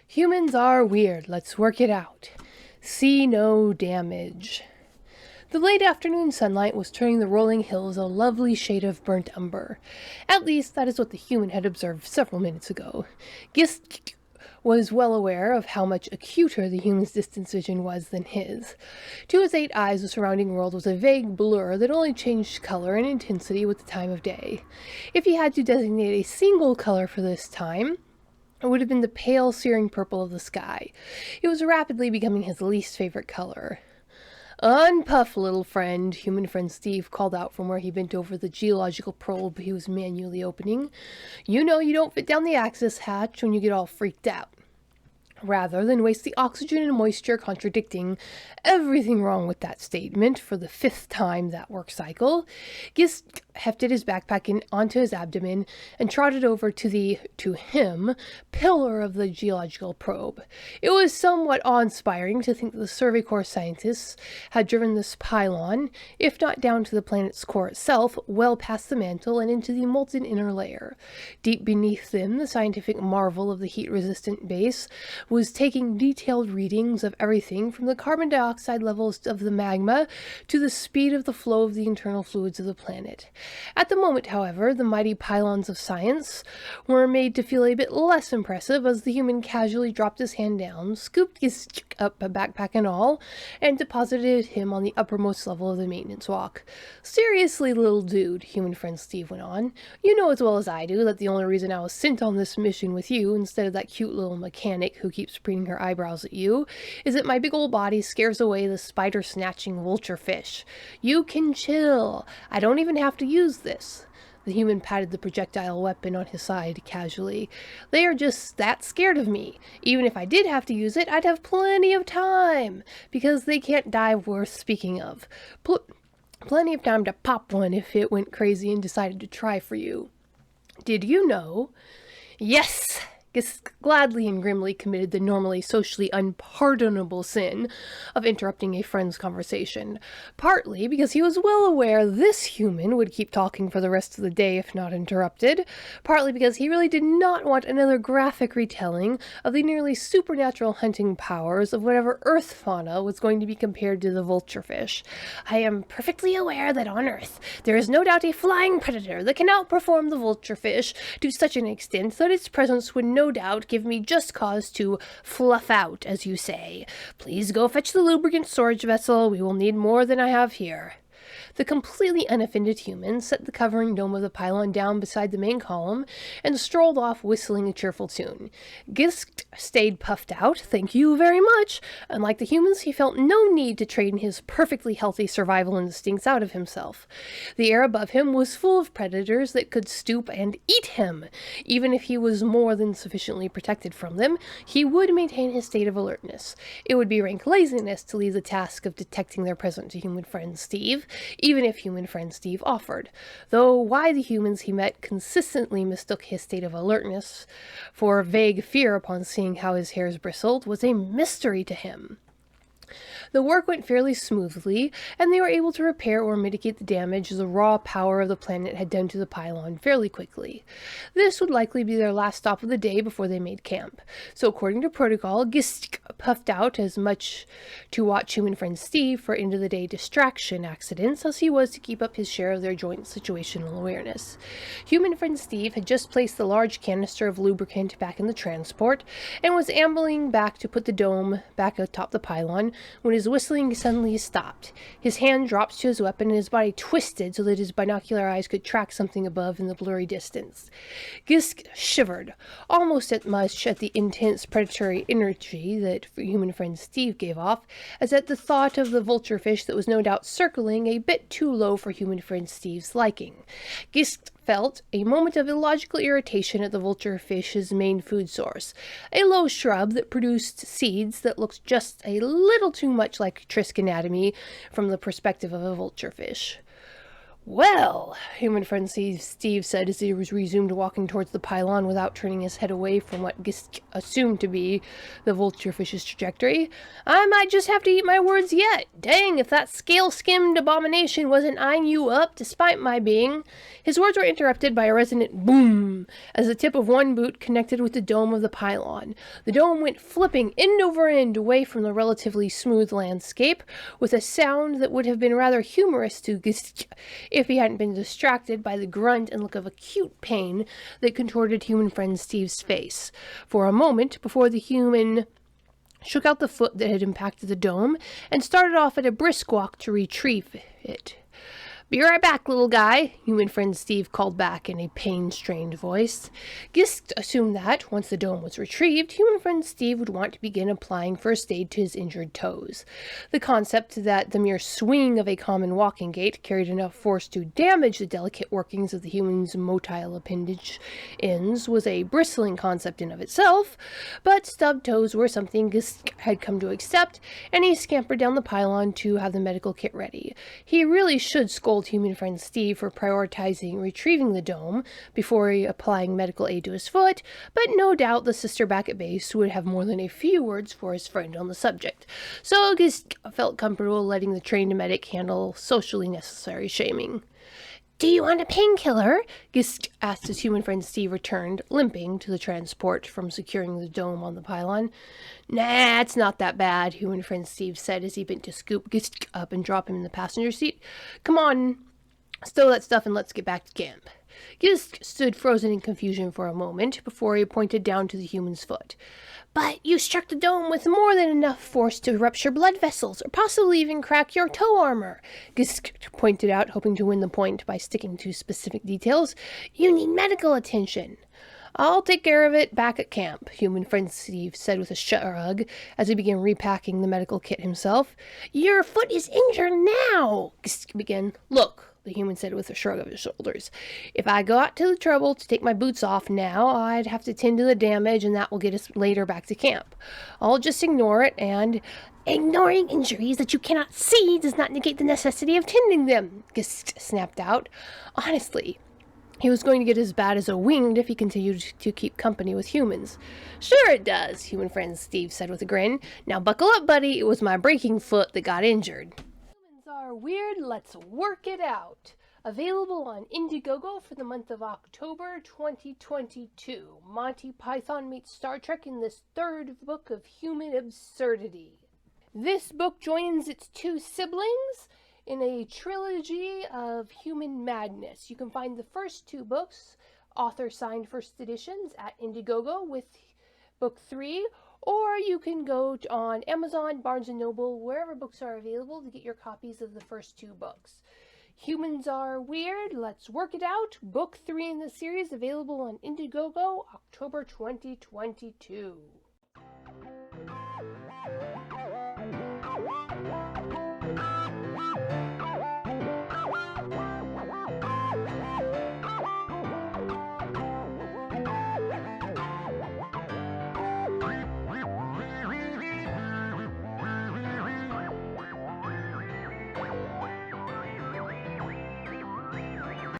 Humans are weird. Let's work it out. See no damage. The late afternoon sunlight was turning the rolling hills a lovely shade of burnt umber. At least, that is what the human had observed several minutes ago. Gist was well aware of how much acuter the human's distance vision was than his. To his 8 eyes, the surrounding world was a vague blur that only changed color and intensity with the time of day. If he had to designate a single color for this time, it would have been the pale, searing purple of the sky. It was rapidly becoming his least favorite color. "Unpuff, little friend," human friend Steve called out from where he bent over the geological probe he was manually opening. "You know you don't fit down the access hatch when you get all freaked out." Rather than waste the oxygen and moisture contradicting everything wrong with that statement for the 5th time that work cycle, Gist hefted his backpack onto his abdomen and trotted over to the, to him, pillar of the geological probe. It was somewhat awe-inspiring to think that the Survey Corps scientists had driven this pylon, if not down to the planet's core itself, well past the mantle and into the molten inner layer. Deep beneath them, the scientific marvel of the heat-resistant base was taking detailed readings of everything from the carbon dioxide levels of the magma to the speed of the flow of the internal fluids of the planet. At the moment, however, the mighty pylons of science were made to feel a bit less impressive as the human casually dropped his hand down, scooped his up, backpack and all, and deposited him on the uppermost level of the maintenance walk. "Seriously, little dude," human friend Steve went on, "you know as well as I do that the only reason I was sent on this mission with you instead of that cute little mechanic who keeps preening her eyebrows at you is that my big old body scares away the spider-snatching vulture fish. You can chill. I don't even have to use this." The human patted the projectile weapon on his side casually. "They are just that scared of me. Even if I did have to use it, I'd have plenty of time, because they can't die worth speaking of. Plenty of time to pop one if it went crazy and decided to try for you. Did you know?" "Yes!" Gist gladly and grimly committed the normally socially unpardonable sin of interrupting a friend's conversation, partly because he was well aware this human would keep talking for the rest of the day if not interrupted, partly because he really did not want another graphic retelling of the nearly supernatural hunting powers of whatever Earth fauna was going to be compared to the vulturefish. "I am perfectly aware that on Earth there is no doubt a flying predator that can outperform the vulturefish to such an extent that its presence would no doubt give me just cause to fluff out, as you say. Please go fetch the lubricant storage vessel. We will need more than I have here." The completely unoffended human set the covering dome of the pylon down beside the main column and strolled off whistling a cheerful tune. Gist stayed puffed out. "Thank you very much." Unlike the humans, he felt no need to trade his perfectly healthy survival instincts out of himself. The air above him was full of predators that could stoop and eat him. Even if he was more than sufficiently protected from them, he would maintain his state of alertness. It would be rank laziness to leave the task of detecting their presence to human friend Steve, even if human friend Steve offered, though why the humans he met consistently mistook his state of alertness for vague fear upon seeing how his hairs bristled was a mystery to him. The work went fairly smoothly, and they were able to repair or mitigate the damage the raw power of the planet had done to the pylon fairly quickly. This would likely be their last stop of the day before they made camp. So according to protocol, Gist puffed out as much to watch human friend Steve for end-of-the-day distraction accidents as he was to keep up his share of their joint situational awareness. Human friend Steve had just placed the large canister of lubricant back in the transport and was ambling back to put the dome back atop the pylon when his whistling suddenly stopped. His hand dropped to his weapon and his body twisted so that his binocular eyes could track something above in the blurry distance. Gist shivered, almost as much at the intense predatory energy that human friend Steve gave off, as at the thought of the vulturefish that was no doubt circling a bit too low for human friend Steve's liking. Gist felt a moment of illogical irritation at the vulturefish's main food source, a low shrub that produced seeds that looked just a little too much like Trisk anatomy from the perspective of a vulturefish. Well, human friend Steve said as he resumed walking towards the pylon without turning his head away from what Gisk assumed to be the vulturefish's trajectory. I might just have to eat my words yet. Dang, if that scale-skimmed abomination wasn't eyeing you up, despite my being. His words were interrupted by a resonant boom as the tip of one boot connected with the dome of the pylon. The dome went flipping end over end away from the relatively smooth landscape with a sound that would have been rather humorous to Gisk if he hadn't been distracted by the grunt and look of acute pain that contorted human friend Steve's face. For a moment, before the human shook out the foot that had impacted the dome and started off at a brisk walk to retrieve it. "Be right back, little guy," human friend Steve called back in a pain-strained voice. Gisk assumed that, once the dome was retrieved, human friend Steve would want to begin applying first aid to his injured toes. The concept that the mere swing of a common walking gait carried enough force to damage the delicate workings of the human's motile appendage ends was a bristling concept in of itself, but stubbed toes were something Gisk had come to accept, and he scampered down the pylon to have the medical kit ready. He really should scold human friend Steve for prioritizing retrieving the dome before applying medical aid to his foot, but no doubt the sister back at base would have more than a few words for his friend on the subject. So Gisk felt comfortable letting the trained medic handle socially necessary shaming. "Do you want a painkiller?" Gisk asked as human friend Steve returned, limping, to the transport from securing the dome on the pylon. "Nah, it's not that bad," human friend Steve said as he bent to scoop Gisk up and drop him in the passenger seat. "Come on, stow that stuff and let's get back to camp." Gisk stood frozen in confusion for a moment before he pointed down to the human's foot. "But you struck the dome with more than enough force to rupture blood vessels, or possibly even crack your toe armor," Gisk pointed out, hoping to win the point by sticking to specific details. "You need medical attention." "I'll take care of it back at camp," human friend Steve said with a shrug as he began repacking the medical kit himself. "Your foot is injured now," Gisk began. "Look," the human said with a shrug of his shoulders, "if I got to the trouble to take my boots off now, I'd have to tend to the damage, and that will get us later back to camp. I'll just ignore it, and—" "Ignoring injuries that you cannot see does not negate the necessity of tending them," Gisk snapped out. Honestly, he was going to get as bad as a winged if he continued to keep company with humans. "Sure it does," human friend Steve said with a grin. "Now buckle up, buddy. It was my breaking foot that got injured." Humans are weird. Let's work it out. Available on Indiegogo for the month of October 2022. Monty Python meets Star Trek in this third book of human absurdity. This book joins its two siblings in a trilogy of human madness. You can find the first two books, author-signed first editions, at Indiegogo with book 3, or you can go on Amazon, Barnes & Noble, wherever books are available to get your copies of the first two books. Humans Are Weird, Let's Work It Out, book 3 in the series, available on Indiegogo, October 2022.